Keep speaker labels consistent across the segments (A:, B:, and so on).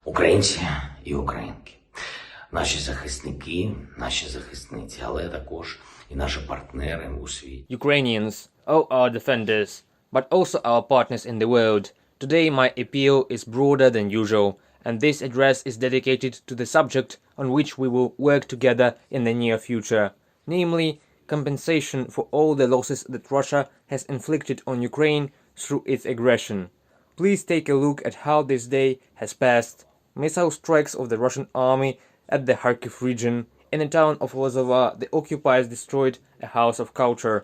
A: Українці і українки, наші захисники, наші захисниці, але також і наші партнери у світі.
B: Ukrainians, all our defenders, but also our partners in the world. Today my appeal is broader than usual, and this address is dedicated to the subject on which we will work together in the near future, namely compensation for all the losses that Russia has inflicted on Ukraine through its aggression. Please take a look at how this day has passed. Missile strikes of the Russian army at the Kharkiv region. In the town of Lozova, the occupiers destroyed a house of culture.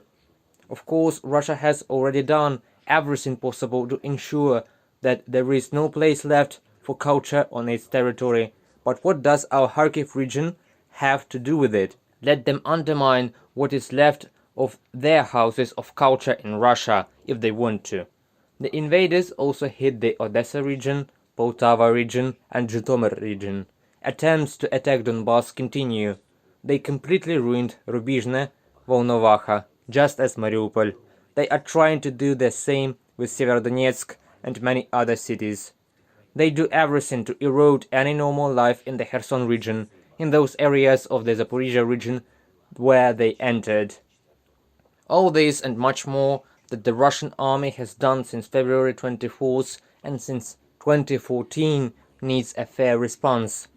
B: Of course, Russia has already done everything possible to ensure that there is no place left for culture on its territory. But what does our Kharkiv region have to do with it? Let them undermine what is left of their houses of culture in Russia if they want to. The invaders also hit the Odessa region, Poltava region and Zhytomyr region. Attempts to attack Donbass continue. They completely ruined Rubizhne, Volnovakha, just as Mariupol. They are trying to do the same with Severodonetsk and many other cities. They do everything to erode any normal life in the Kherson region, in those areas of the Zaporizhia region where they entered. All this and much more that the Russian army has done since February 24th and since 2014 needs a fair response.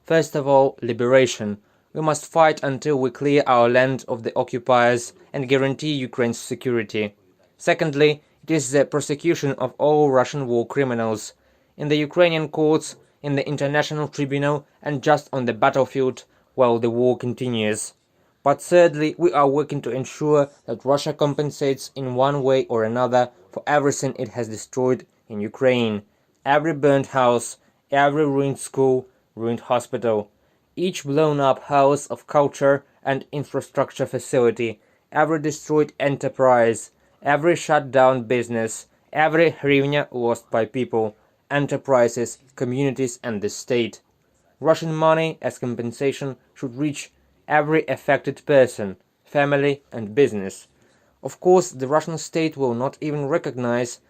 B: First of all, liberation. We must fight until we clear our land of the occupiers and guarantee Ukraine's security. Secondly, it is the prosecution of all Russian war criminals in the Ukrainian courts, in the International Tribunal and just on the battlefield while the war continues. But thirdly, we are working to ensure that Russia compensates in one way or another for everything it has destroyed in Ukraine. Every burned house, every ruined school, ruined hospital, each blown-up house of culture and infrastructure facility, every destroyed enterprise, every shut-down business, every hryvnia lost by people, enterprises, communities and the state. Russian money as compensation should reach every affected person, family and business. Of course, the Russian state will not even recognize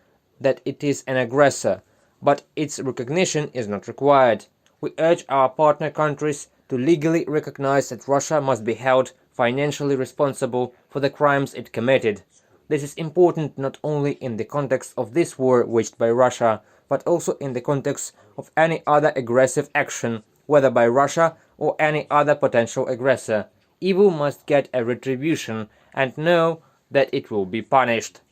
B: that it is an aggressor, but its recognition is not required. We urge our partner countries to legally recognize that Russia must be held financially responsible for the crimes it committed. This is important not only in the context of this war waged by Russia, but also in the context of any other aggressive action, whether by Russia or any other potential aggressor. Evil must get a retribution and know that it will be punished.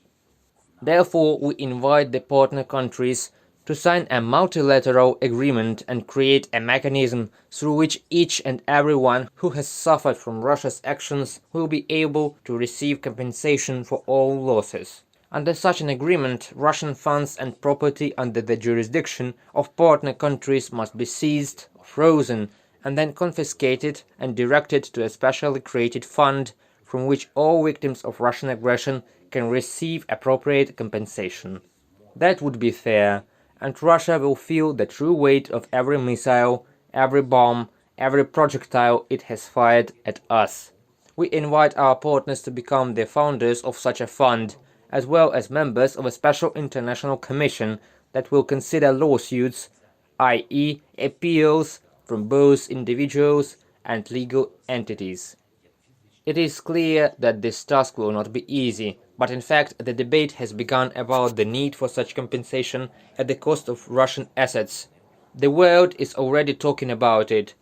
B: Therefore, we invite the partner countries to sign a multilateral agreement and create a mechanism through which each and everyone who has suffered from Russia's actions will be able to receive compensation for all losses. Under such an agreement, Russian funds and property under the jurisdiction of partner countries must be seized, frozen, and then confiscated and directed to a specially created fund from which all victims of Russian aggression can receive appropriate compensation. That would be fair, and Russia will feel the true weight of every missile, every bomb, every projectile it has fired at us. We invite our partners to become the founders of such a fund, as well as members of a special international commission that will consider lawsuits, i.e. appeals from both individuals and legal entities. It is clear that this task will not be easy, but in fact the debate has begun about the need for such compensation at the cost of Russian assets. The world is already talking about it,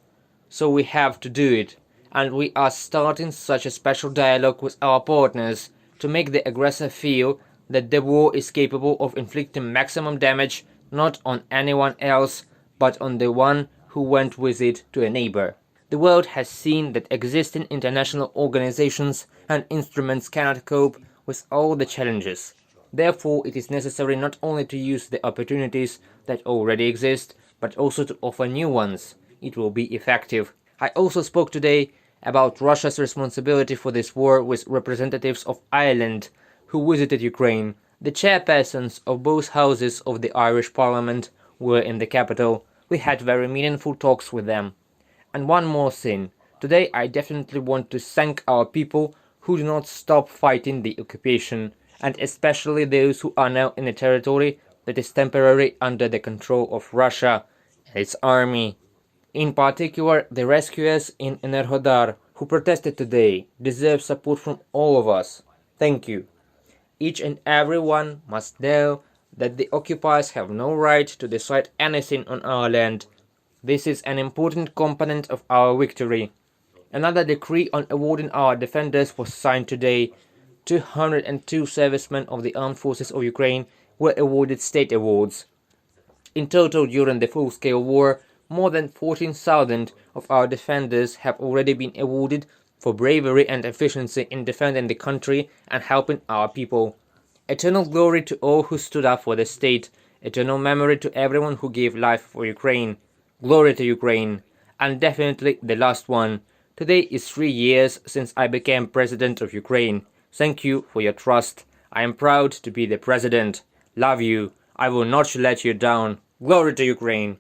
B: so we have to do it, and we are starting such a special dialogue with our partners to make the aggressor feel that the war is capable of inflicting maximum damage not on anyone else, but on the one who went with it to a neighbor. The world has seen that existing international organizations and instruments cannot cope with all the challenges. Therefore, it is necessary not only to use the opportunities that already exist, but also to offer new ones. It will be effective. I also spoke today about Russia's responsibility for this war with representatives of Ireland who visited Ukraine. The chairpersons of both houses of the Irish Parliament were in the capital. We had very meaningful talks with them. And one more thing. Today I definitely want to thank our people who do not stop fighting the occupation, and especially those who are now in a territory that is temporarily under the control of Russia, its army. In particular, the rescuers in Enerhodar who protested today deserve support from all of us. Thank you. Each and every one must know that the occupiers have no right to decide anything on our land. This is an important component of our victory. Another decree on awarding our defenders was signed today. 202 servicemen of the Armed Forces of Ukraine were awarded state awards. In total, during the full-scale war, more than 14,000 of our defenders have already been awarded for bravery and efficiency in defending the country and helping our people. Eternal glory to all who stood up for the state. Eternal memory to everyone who gave life for Ukraine. Glory to Ukraine. And definitely the last one. Today is 3 years since I became president of Ukraine. Thank you for your trust. I am proud to be the president. Love you. I will not let you down. Glory to Ukraine.